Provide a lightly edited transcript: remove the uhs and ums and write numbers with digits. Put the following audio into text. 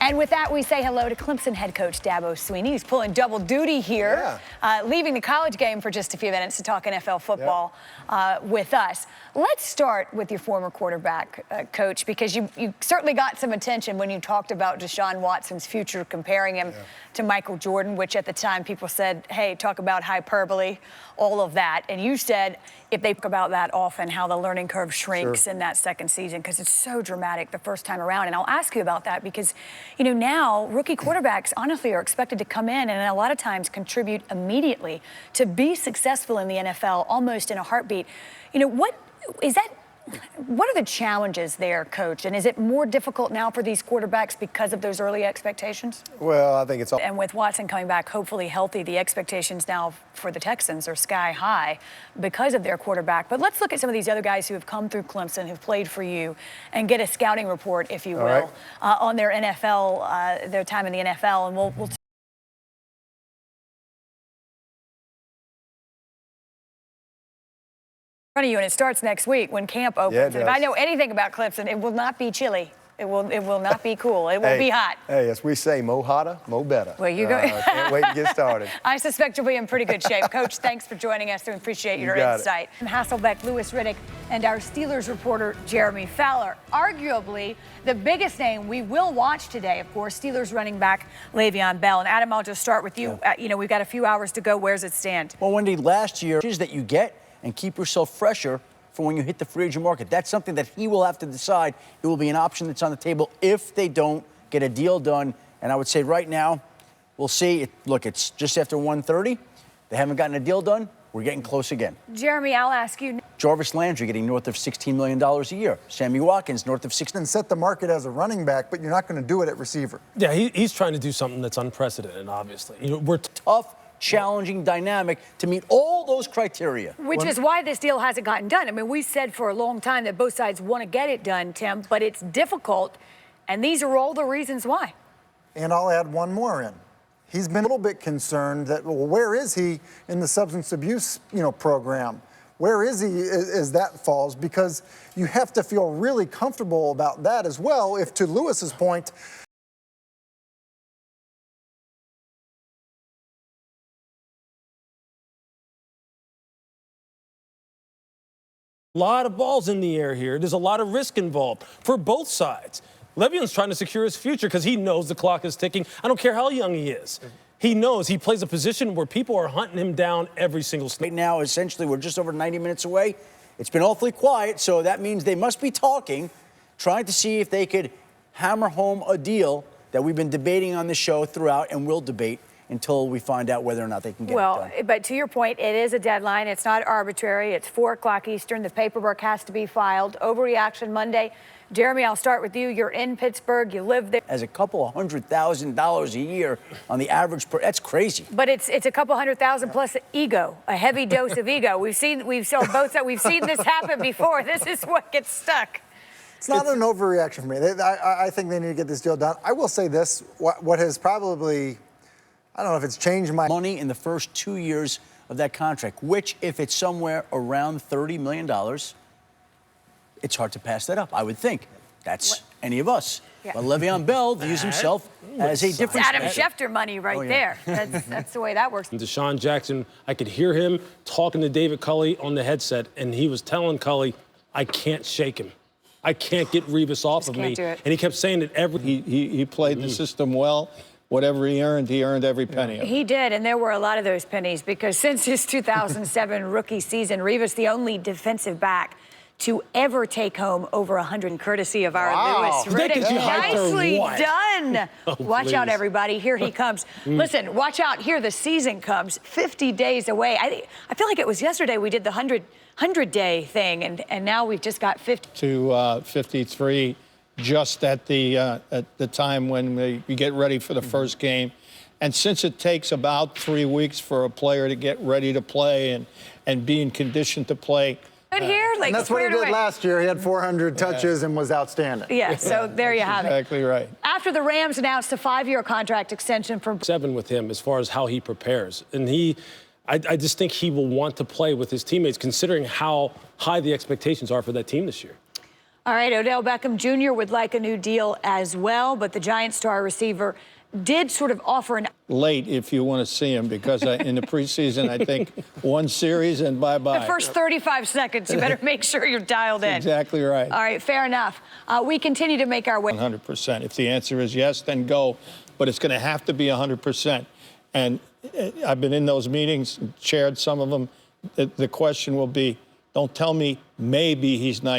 And with that, we say hello to Clemson head coach Dabo Swinney. He's pulling double duty here, leaving the college game for just a few minutes to talk NFL football with us. Let's start with your former quarterback, Coach, because you certainly got some attention when you talked about Deshaun Watson's future, comparing him to Michael Jordan, which at the time people said, hey, talk about hyperbole, all of that. And you said if they talk about that often, how the learning curve shrinks in that second season because it's so dramatic the first time around. And I'll ask you about that because, you know, now rookie quarterbacks honestly are expected to come in and a lot of times contribute immediately to be successful in the NFL almost in a heartbeat. You know, what are the challenges there, Coach? And is it more difficult now for these quarterbacks because of those early expectations? Well, I think it's all. And with Watson coming back hopefully healthy, the expectations now for the Texans are sky high because of their quarterback. But let's look at some of these other guys who have come through Clemson, who've played for you, and get a scouting report, if you will, on their NFL, their time in the NFL. And we'll front of you, and it starts next week when camp opens. Yeah, and if I know anything about Clemson, it will not be chilly. It will not be cool. It will be hot. Hey, as we say, mo hotter, mo better. Well, you go. Can't wait to get started. I suspect you'll be in pretty good shape. Coach, thanks for joining us. We appreciate your insight. Hasselbeck, Lewis Riddick, and our Steelers reporter, Jeremy Fowler. Arguably, the biggest name we will watch today, of course, Steelers running back Le'Veon Bell. And Adam, I'll just start with you. You know, we've got a few hours to go. Where's it stand? Well, Wendy, last year, that you get and keep yourself fresher for when you hit the free agent market. That's something that he will have to decide. It will be an option that's on the table if they don't get a deal done. And I would say right now, we'll see. Look, it's just after 1:30. They haven't gotten a deal done. We're getting close again. Jeremy, I'll ask you. Jarvis Landry getting north of $16 million a year. Sammy Watkins north of $16. And set the market as a running back, but you're not going to do it at receiver. Yeah, he's trying to do something that's unprecedented, obviously. You know, we're tough, challenging dynamic to meet all those criteria. Which is why this deal hasn't gotten done. I mean, we said for a long time that both sides want to get it done, Tim, but it's difficult, and these are all the reasons why. And I'll add one more in. He's been a little bit concerned that, well, where is he in the substance abuse, program? Where is he as that falls? Because you have to feel really comfortable about that as well, if, to Lewis's point, a lot of balls in the air here. There's a lot of risk involved for both sides. Le'Veon's trying to secure his future because he knows the clock is ticking. I don't care how young he is. He knows he plays a position where people are hunting him down every single snap. Right now, essentially, we're just over 90 minutes away. It's been awfully quiet, so that means they must be talking, trying to see if they could hammer home a deal that we've been debating on the show throughout and will debate until we find out whether or not they can get it done. Well, but to your point, it is a deadline. It's not arbitrary. It's 4 o'clock Eastern. The paperwork has to be filed. Overreaction Monday. Jeremy, I'll start with you. You're in Pittsburgh. You live there. As a couple of $100,000 a year on the average that's crazy. But it's a couple $100,000 plus ego, a heavy dose of ego. We've seen this happen before. This is what gets stuck. It's not an overreaction for me. I think they need to get this deal done. I will say this, what has probably, I don't know if it's changed my money in the first 2 years of that contract, which if it's somewhere around $30 million, it's hard to pass that up, I would think. That's any of us. Yeah. But Le'Veon Bell views himself as a different... Adam Schefter money right there. That's the way that works. And Deshaun Jackson, I could hear him talking to David Culley on the headset, and he was telling Culley, I can't shake him. I can't get Revis off of me. And he kept saying it every... He played the system well. Whatever he earned every penny of it. He did, and there were a lot of those pennies because since his 2007 rookie season, Revis, the only defensive back to ever take home over 100, courtesy of our Lewis Riddick. Nicely done. Watch out, everybody. Here he comes. Listen, watch out. Here the season comes. 50 days away. I feel like it was yesterday we did the 100-day thing, and now we've just got 50. To 53, just at the time when you get ready for the first game. And since it takes about 3 weeks for a player to get ready to play and be in condition to play, and that's what he did last year. He had 400 touches and was outstanding. Yeah, so there you have it. Exactly right. After the Rams announced a 5-year contract extension for 7 with him as far as how he prepares. And I just think he will want to play with his teammates considering how high the expectations are for that team this year. All right, Odell Beckham Jr. would like a new deal as well, but the Giants star receiver did sort of offer an Late if you want to see him, because in the preseason, I think one series and bye-bye. the first 35 seconds. You better make sure you're dialed in. Exactly right. All right, fair enough. We continue to make our way. 100%. If the answer is yes, then go. But it's going to have to be 100%. And I've been in those meetings, chaired some of them. The question will be, don't tell me maybe he's 90.